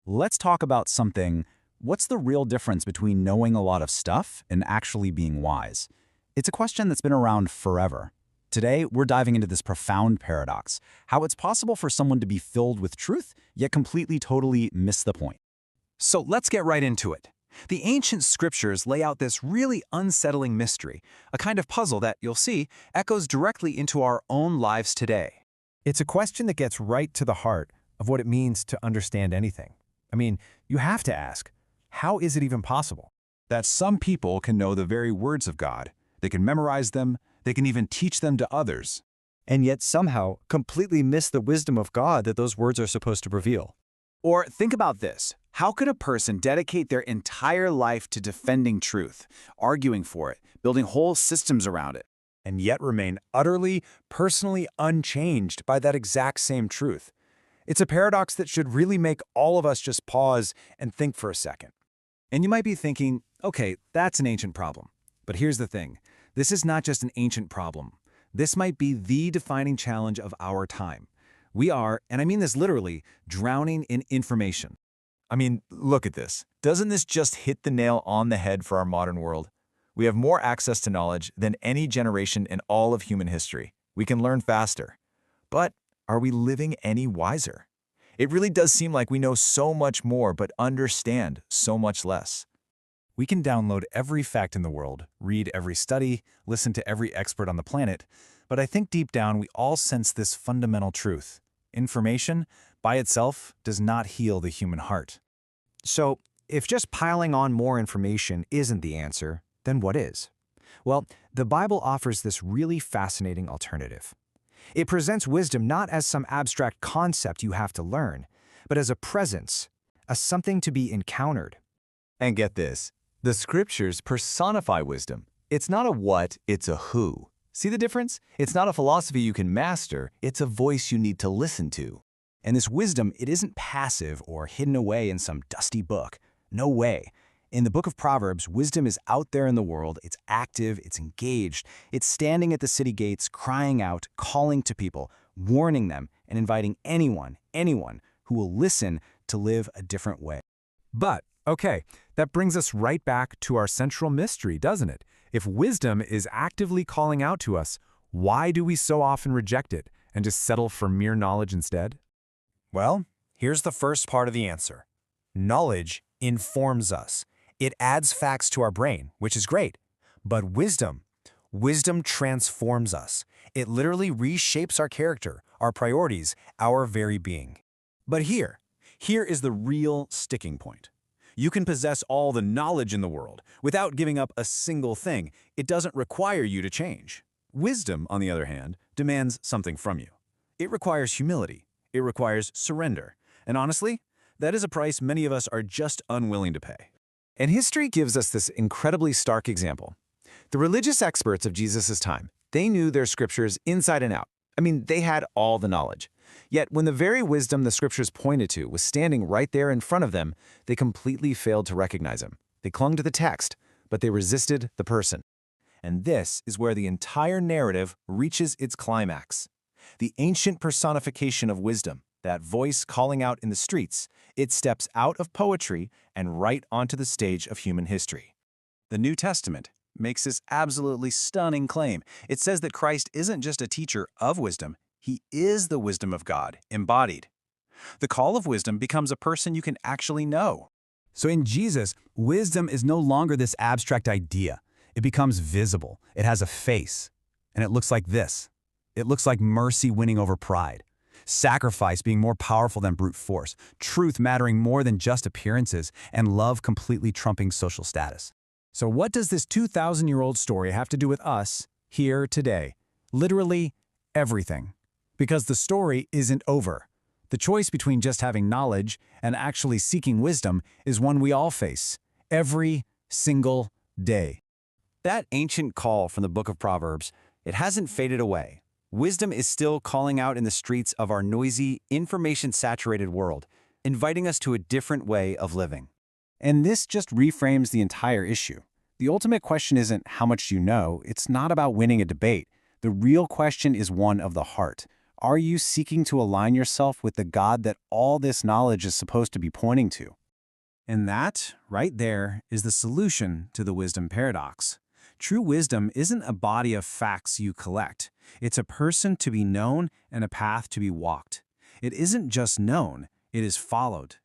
Let's talk about something. What's the real difference between knowing a lot of stuff and actually being wise? It's a question that's been around forever. Today, we're diving into this profound paradox, how it's possible for someone to be filled with truth, yet completely, totally miss the point. So let's get right into it. The ancient scriptures lay out this really unsettling mystery, a kind of puzzle that, you'll see, echoes directly into our own lives today. It's a question that gets right to the heart of what it means to understand anything. I mean, you have to ask, how is it even possible? That some people can know the very words of God, they can memorize them, they can even teach them to others, and yet somehow completely miss the wisdom of God that those words are supposed to reveal. Or think about this. How could a person dedicate their entire life to defending truth, arguing for it, building whole systems around it, And yet remain utterly, personally unchanged by that exact same truth? It's a paradox that should really make all of us just pause and think for a second. And you might be thinking, okay, that's an ancient problem. But here's the thing. This is not just an ancient problem. This might be the defining challenge of our time. We are, and I mean this literally, drowning in information. I mean, look at this. Doesn't this just hit the nail on the head for our modern world? We have more access to knowledge than any generation in all of human history. We can learn faster. But are we living any wiser? It really does seem like we know so much more but understand so much less. We can download every fact in the world, read every study, listen to every expert on the planet, but I think deep down we all sense this fundamental truth. Information, by itself, does not heal the human heart. So, if just piling on more information isn't the answer, then what is? Well, the Bible offers this really fascinating alternative. It presents wisdom not as some abstract concept you have to learn, but as a presence, as something to be encountered. And get this, the scriptures personify wisdom. It's not a what, it's a who. See the difference? It's not a philosophy you can master, it's a voice you need to listen to. And this wisdom, it isn't passive or hidden away in some dusty book. No way. In the book of Proverbs, wisdom is out there in the world, it's active, it's engaged, it's standing at the city gates, crying out, calling to people, warning them, and inviting anyone who will listen to live a different way. But, okay, that brings us right back to our central mystery, doesn't it? If wisdom is actively calling out to us, why do we so often reject it and just settle for mere knowledge instead? Well, here's the first part of the answer. Knowledge informs us. It adds facts to our brain, which is great. But wisdom transforms us. It literally reshapes our character, our priorities, our very being. But here is the real sticking point. You can possess all the knowledge in the world without giving up a single thing. It doesn't require you to change. Wisdom, on the other hand, demands something from you. It requires humility. It requires surrender. And honestly, that is a price many of us are just unwilling to pay. And history gives us this incredibly stark example. The religious experts of Jesus' time, they knew their scriptures inside and out. I mean, they had all the knowledge. Yet when the very wisdom the scriptures pointed to was standing right there in front of them, they completely failed to recognize him. They clung to the text, but they resisted the person. And this is where the entire narrative reaches its climax. The ancient personification of wisdom, that voice calling out in the streets, it steps out of poetry and right onto the stage of human history. The New Testament makes this absolutely stunning claim. It says that Christ isn't just a teacher of wisdom, he is the wisdom of God, embodied. The call of wisdom becomes a person you can actually know. So in Jesus, wisdom is no longer this abstract idea. It becomes visible. It has a face. And it looks like this. It looks like mercy winning over pride, sacrifice being more powerful than brute force, truth mattering more than just appearances, and love completely trumping social status. So what does this 2,000-year-old story have to do with us here today? Literally everything. Because the story isn't over. The choice between just having knowledge and actually seeking wisdom is one we all face, every single day. That ancient call from the book of Proverbs, it hasn't faded away. Wisdom is still calling out in the streets of our noisy, information-saturated world, inviting us to a different way of living. And this just reframes the entire issue. The ultimate question isn't how much you know, it's not about winning a debate. The real question is one of the heart. Are you seeking to align yourself with the God that all this knowledge is supposed to be pointing to? And that, right there, is the solution to the wisdom paradox. True wisdom isn't a body of facts you collect. It's a person to be known and a path to be walked. It isn't just known, it is followed.